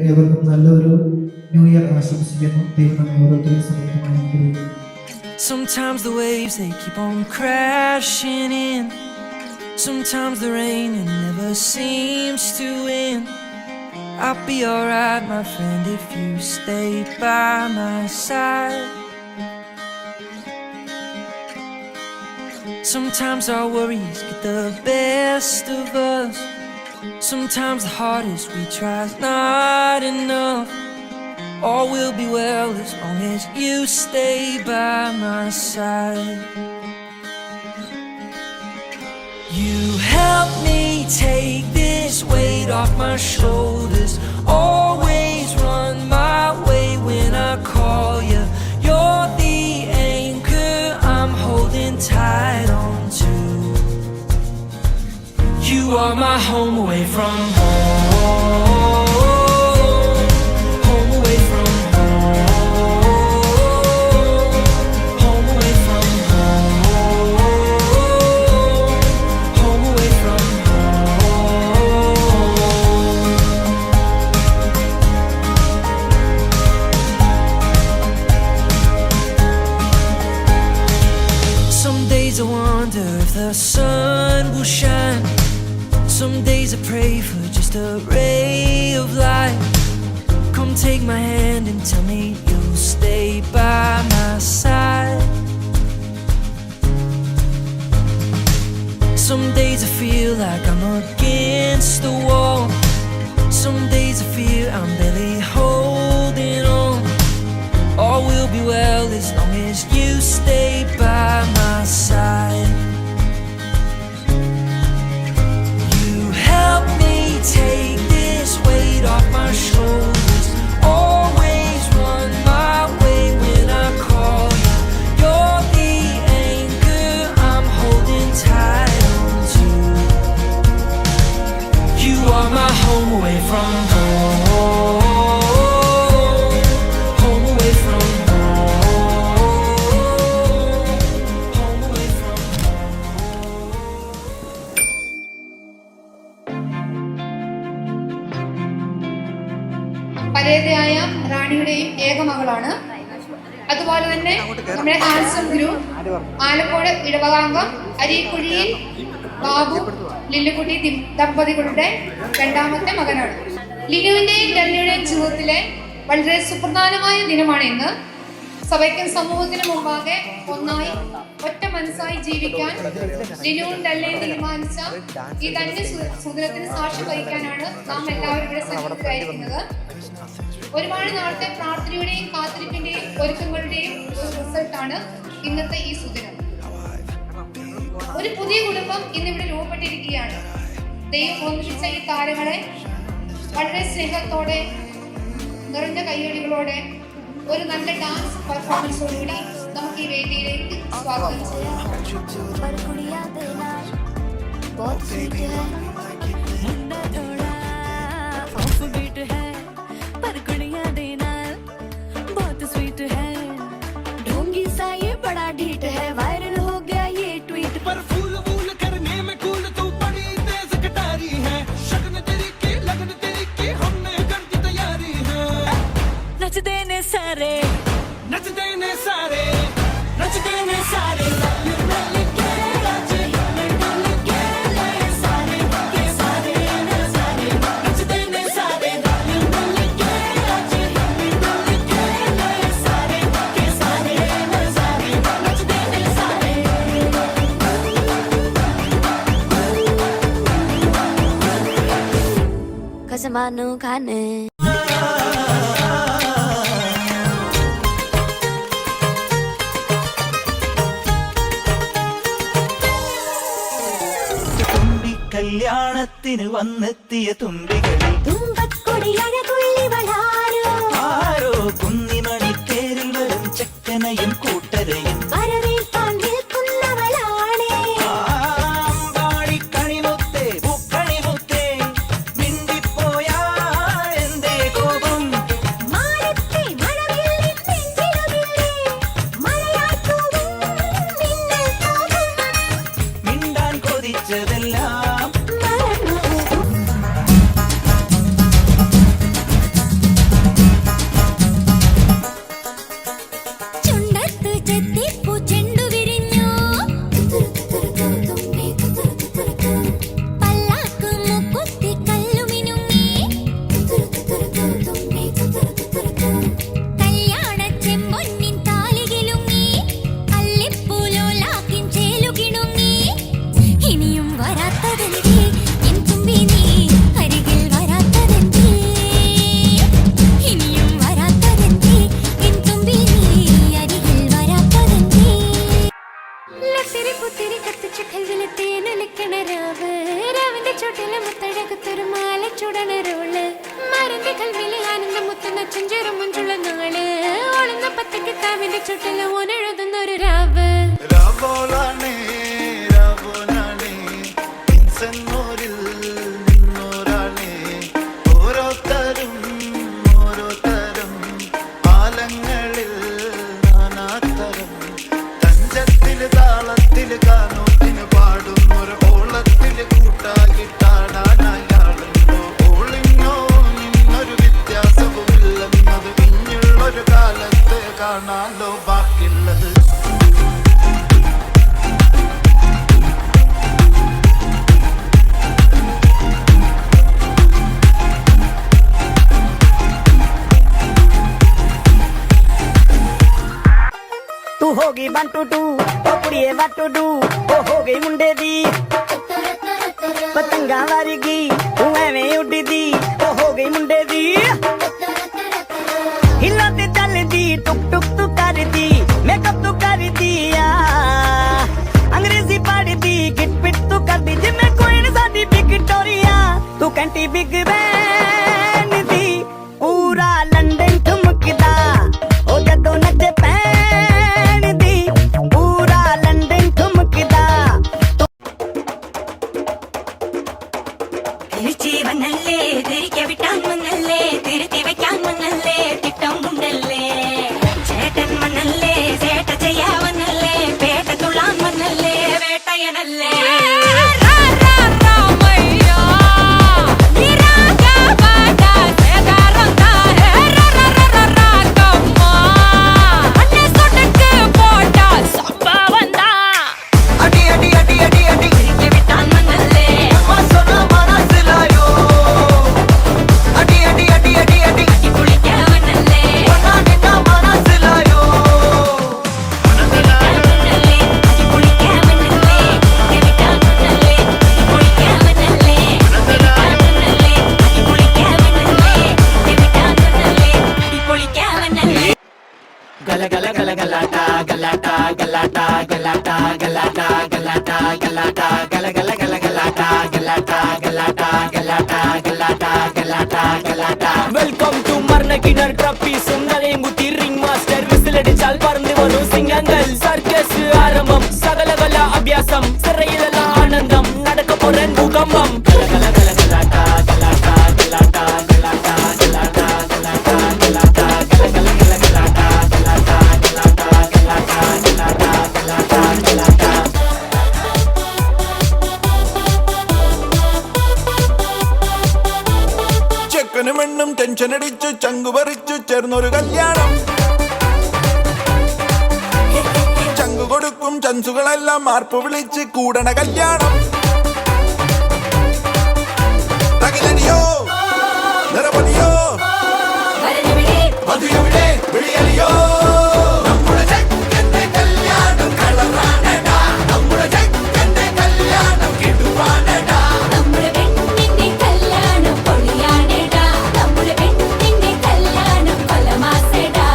ഏവർക്കും നല്ലൊരു ന്യൂ ഇയർ ആശംസിക്കുന്നു. ദൈവം നമ്മെ ഓരോരുത്തരെയും സമൃദ്ധമായി അനുഗ്രഹിക്കുന്നു. Sometimes the waves they keep on crashing in. Sometimes the rain it never seems to end. I'll be alright, my friend, if you stay by my side. Sometimes our worries get the best of us. Sometimes the hardest we try is not enough. All will be well as long as you stay by my side. You help me take this weight off my shoulders. Always run my way when I call you. You're the anchor I'm holding tight on to. You are my home away from home. Home away from home. Home away from home. Home away from home. Some days I wonder if the sun will shine. Some days I pray for just a ray of light. Come take my hand and tell me you'll stay by my side. Some days I feel like I'm against the wall. Some days I feel I'm barely holding on. All will be well as long as you stay by my side. Help me take this weight off my shoulders. Always run my way when I call you. You're the anchor I'm holding tight on to. You are my home away from home. Home away from home. Home away from പരേതയായ റാണിയുടെയും ഏക മകളാണ്. അതുപോലെ തന്നെ നമ്മുടെ handsome group Alakode ഇടവകാംഗം അരീക്കുഴിയിൽ Babu ലില്ലുകുട്ടി ദമ്പതികളുടെ രണ്ടാമത്തെ മകനാണ്. ലിനുവിന്റെയും ലല്ലിയുടെയും ജീവിതത്തിലെ വളരെ സുപ്രധാനമായ ദിനമാണ് ഇന്ന്. സഭയ്ക്കും സമൂഹത്തിനും മുമ്പാകെ ഒന്നായി ഒറ്റ മനസ്സായി ജീവിക്കാൻ ലിനുവും ഡല്ലയും തീരുമാനിച്ച ഈ തന്നെ സുദിനത്തിന് സാക്ഷ്യം വഹിക്കാനാണ് നാം എല്ലാവരും ഇവിടെ സന്നിഹിതരായിരിക്കുന്നത്. ഒരുപാട് നാളത്തെ പ്രാർത്ഥനയുടെയും കാത്തിരിപ്പിന്റെയും ഒരുക്കങ്ങളുടെയും റിസൾട്ടാണ് ഇന്നത്തെ ഈ സുദിനം. ഒരു പുതിയ കുടുംബം ഇന്നിവിടെ രൂപപ്പെട്ടിരിക്കുകയാണ്. ദൈവം ഒന്നിപ്പിച്ച ഈ താരങ്ങളെ വളരെ സ്നേഹത്തോടെ നിറഞ്ഞ കയ്യടികളോടെ ഒരു നല്ല ഡാൻസ് പെർഫോമൻസോടുകൂടി നമുക്ക് ഈ വേദിയിലേക്ക് സ്വാഗതം ചെയ്യാം. सारे नच देने सारे नच देने सारे कसमानु खाने കല്യാണത്തിന് വന്നെത്തിയ തുമ്പികളിൽ ആരോ കുന്നിമണി തേരിൽ വരും ചെക്കനയും കൂട്ടരയും കണിമുത്തേ പൂക്കണിമുത്തേ മിണ്ടിപ്പോയാ എന്തേ കോപം മിണ്ടാൻ കൊതിച്ചതെല്ലാം होगी 1 2 2 ओ कुड़िए what to do ओ हो गई मुंडे दी पतंगा वारीगी तू एवें उड़दी ओ हो गई मुंडे दी हिलाते चलदी टुक टुक तू कर दी मेकअप तू कर दिया अंग्रेजी पढ़ दी गिट पिट तू कर दी जिम्मे कोई न साडी विक्टोरिया तू कैंटी बिग बैन दी पूरा लंदन ठुमकदा ओ जदों नचे कुलिक्या വെൽക്കം ടു മർണക്കിണർ ട്രപ്പീസും നലയും കുത്തി റിംഗ് മാസ്റ്റർ വിസിലടിച്ചാൽ പറന്നു വന്നു സിംഗങ്ങൾ സർക്കസ് ആരംഭം സകലകല അഭ്യാസം സിറയിലുള്ള ആനന്ദം നടക്കപ്പോറൻ ഭൂകമ്പം ചെക്കനുമെണ്ണും ടെൻഷൻ അടിച്ചു ചങ്കുപറിച്ചു ചേർന്നൊരു കല്യാണം ചങ്കു കൊടുക്കും ചൻസുകളെല്ലാം മാർപ്പ് വിളിച്ച് കൂടണ കല്യാണം തകിലടിയോ നിറപൊലിയോ മധുരവിടെ വിളിയലിയോ നമ്മുടെ ചെക്കന്റെ കല്യാണം കളറാണടാ നമ്മുടെ ചെക്കന്റെ കല്യാണം കിടുവാണടാ നമ്മുടെ പെണ്ണിന്റെ കല്യാണം പൊളിയാണെടാ നമ്മുടെ പെണ്ണിന്റെ കല്യാണം പലമാസെടാ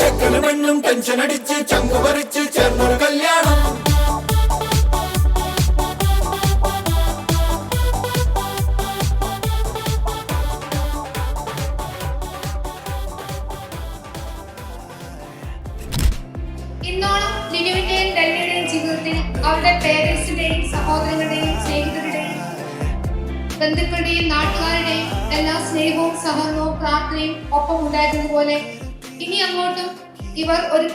ചെക്കനും പെണ്ണും ടെൻഷൻ അടിച്ച് ചങ്കു പറിച്ച് ചേർന്നൊരു കല്യാണം ഇന്നോളം ലിനുവിന്റെയും ഡെല്ലിയുടെയും ജീവിതത്തിൽ അവരുടെ പേരൻസിന്റെയും സഹോദരങ്ങളുടെയും സ്നേഹിതരുടെയും ബന്ധുക്കളുടെയും നാട്ടുകാരുടെയും എല്ലാ സ്നേഹവും സഹകരണവും പ്രാർത്ഥനയും ഒപ്പം ഉണ്ടായിരുന്നതുപോലെ ഇനി അങ്ങോട്ടും ഇവർ ഒരു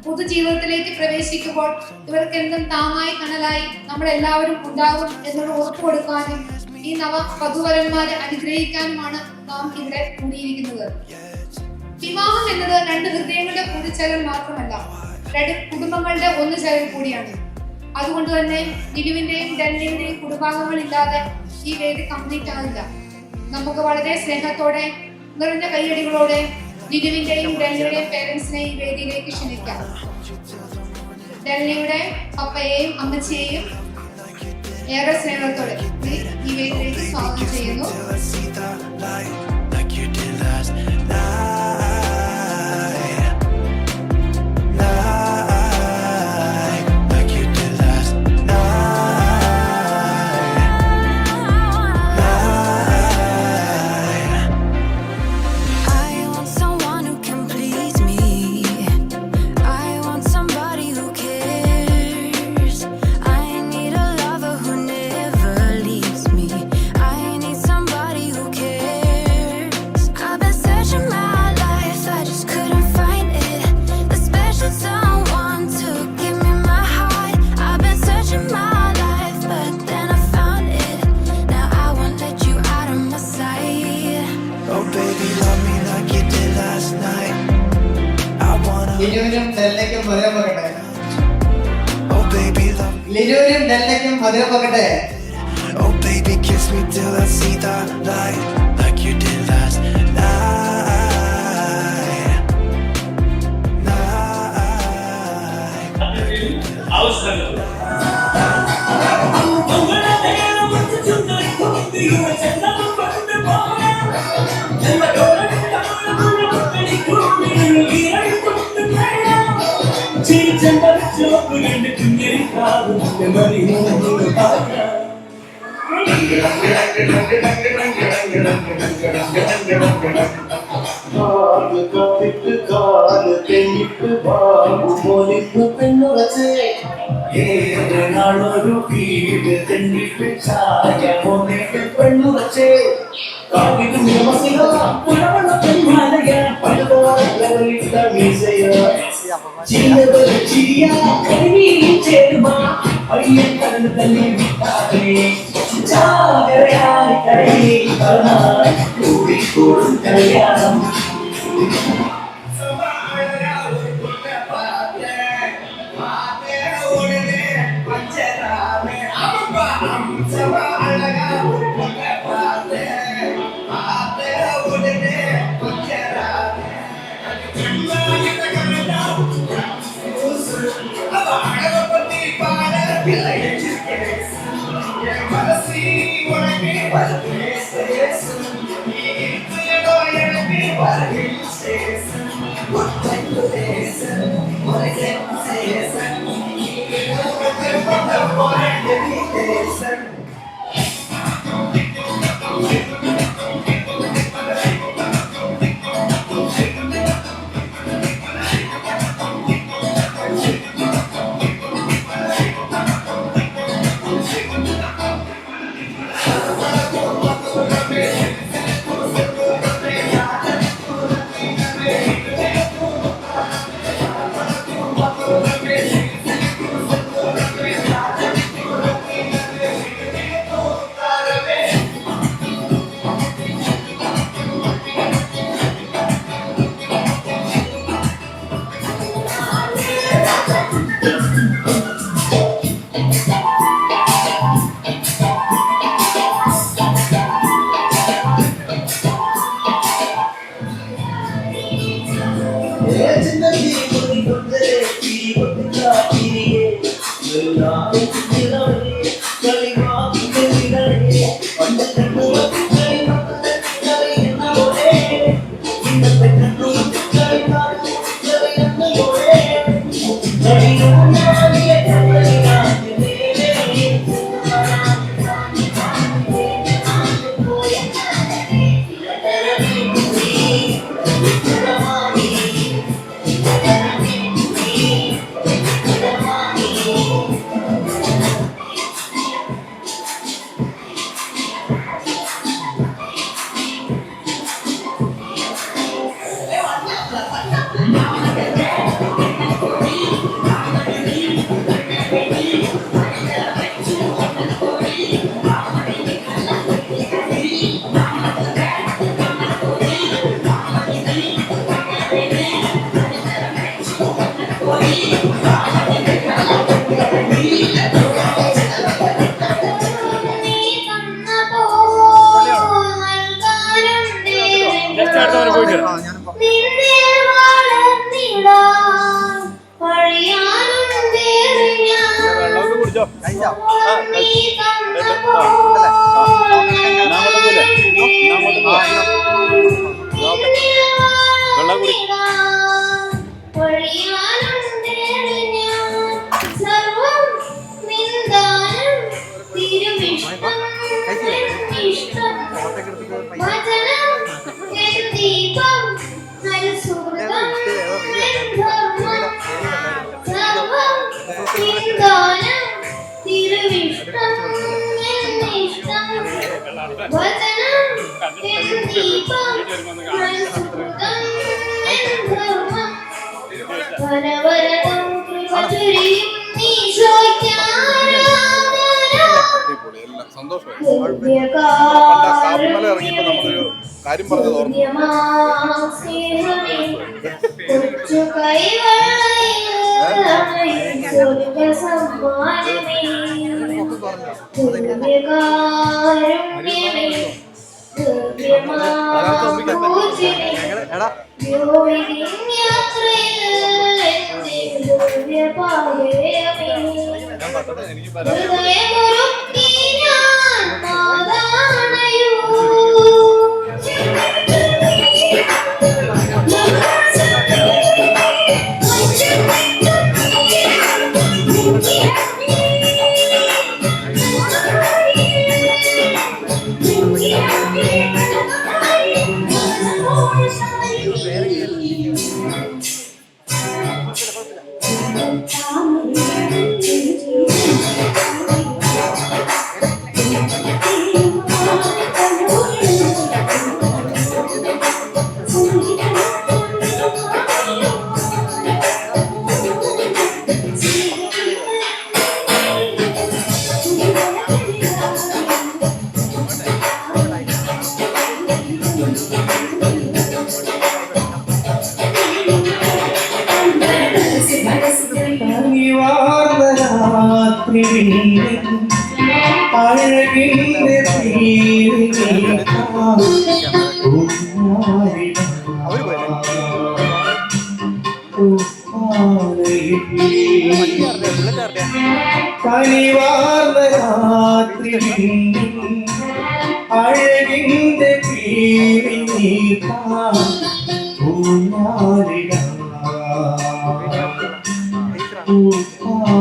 പുതുജീവിതത്തിലേക്ക് പ്രവേശിക്കുമ്പോൾ ഇവർക്ക് എന്തും താമായി കണലായി നമ്മളെല്ലാവരും ഉണ്ടാകും എന്നുള്ള ഉറപ്പ് കൊടുക്കാനും ഈ നവ വധുവരന്മാരെ അനുഗ്രഹിക്കാനുമാണ് നാം ഇവിടെ കൂടിയിരിക്കുന്നത്. വിവാഹം എന്നത് രണ്ട് ഹൃദയങ്ങളുടെ കൂടിച്ചേരൽ മാത്രമല്ല, രണ്ട് കുടുംബങ്ങളുടെ ഒന്നുചേരൽ കൂടിയാണ്. അതുകൊണ്ട് തന്നെ ലിനുവിന്റെയും ഡെല്ലിയുടെയും കുടുംബാംഗങ്ങളില്ലാതെ ഈ വേദി കംപ്ലീറ്റ് ആകില്ല. നമുക്ക് വളരെ സ്നേഹത്തോടെ നിറഞ്ഞ കൈയടികളോടെ ലിനുവിന്റെയും ഡെല്ലിയുടെയും പേരൻസിനെ ഈ വേദിയിലേക്ക് ക്ഷണിക്കാം. ഡെല്ലിയുടെ പപ്പയെയും അമ്മച്ചിയെയും ഏറെ സ്നേഹത്തോടെ ഈ വേദിയിലേക്ക് സ്വാഗതം ചെയ്യുന്നു. ലിനുവിനും ഡെല്ലിക്കും മധുരം പകട്ടെ. ലിനുവിനും ഡെല്ലിക്കും മധുരം പകട്ടെ. Oh baby, kiss me till I see the light, like you did last നാളൊരു വീട് തെന്നിട്ട് ചായ പോന്നിട്ട് പെണ്ണുറച്ചേ കല്യാണം What കാര്യം പറഞ്ഞത് Oh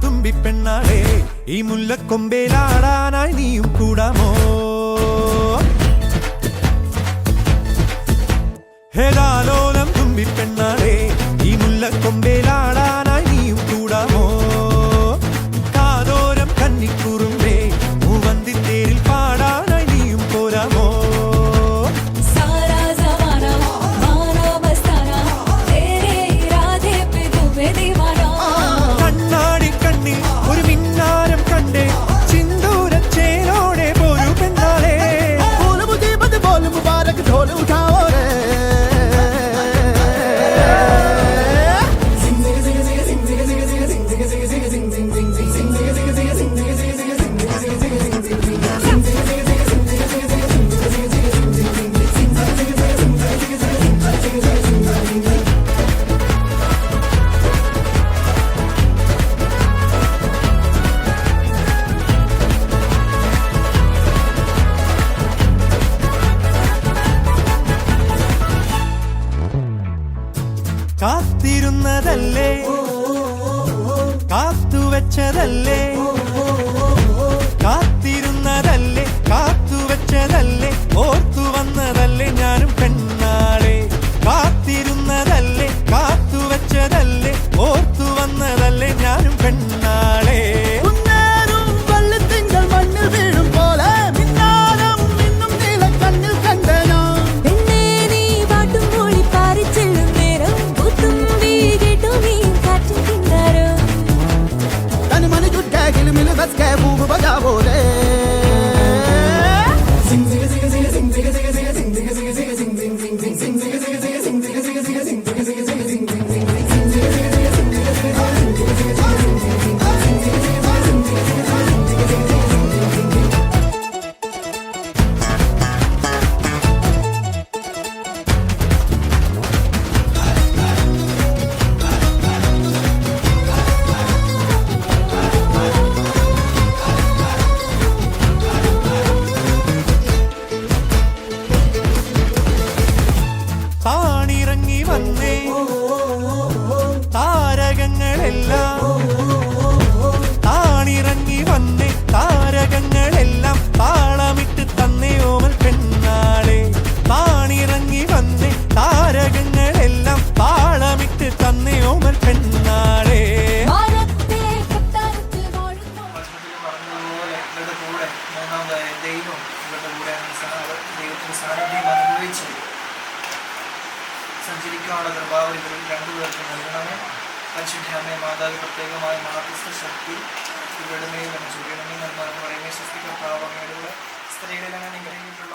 തുമ്പിപ്പെണ്ണാളെ ഈ മുല്ലക്കൊമ്പേലാടാനായി നീയും കൂടാമോ? ഹേതാലോലം തുമ്പിപ്പെണ്ണാളെ ഈ മുല്ലക്കൊമ്പേലാടാനായി നീയും കൂടാമോ? കാതോരം കന്നിക്കുറുമ്പേ മൂവന്തിത്തേരിൽ പാടാനായി നീയും പോരാമോ? കണ്ണാടി കണ്ണിൽ ഒരു മിന്നാരം കണ്ടേ ചിന്തൂരച്ചേലോടെ പോരു പെണ്ണാളെ കാത്തിരുന്നതല്ലേ കാത്തുവെച്ചതല്ലേ കാത്തിരുന്നതല്ലേ കാത്തുവെച്ചതല്ലേ ഓർത്തു വന്നതല്ലേ ഞാനും പെണ്ണാളെ കാത്തിരുന്നതല്ലേ കാത്തുവെച്ചതല്ലേ ഓർത്തു വന്നതല്ലേ ഞാനും പെണ്ണാളെ മണ്ണിൽ വീഴും പോലെ മിന്നാരം ഇന്നും നീല കണ്ണിൽ കണ്ടനോ താണിറങ്ങി വന്നേ താരകങ്ങളെല്ലാം താണിറങ്ങി വന്നേ താരകങ്ങളെല്ലാം താളമിട്ട് തന്നേ ഓമൽ പെണ്ണാളെ താണിറങ്ങി വന്നേ താരകങ്ങളെല്ലാം താളമിട്ട് തന്നേ ഓമൽ പെണ്ണാളെ ദൈവം ഇവരുടെ കൂടെ ദൈവത്തിന്റെ സാന്നിധ്യം അനുഭവിച്ചു സഞ്ചരിക്കാനുള്ള കൃപാവ് ഇവരിൽ രണ്ടുപേർക്കും നൽകണമേ. പരിശുദ്ധ അമ്മേ മാതാവ് പ്രത്യേകമായ മാധ്യസ്ഥ ശക്തി ഇവരുടെ മേൽ ചൊരിയണമേ. എന്നാണ് പറയുന്നത് സൃഷ്ടികർത്താവ് അങ്ങയുടെ സ്ത്രീകളിൽ അങ്ങനെ നിഗ്രഹിച്ചിട്ടുള്ള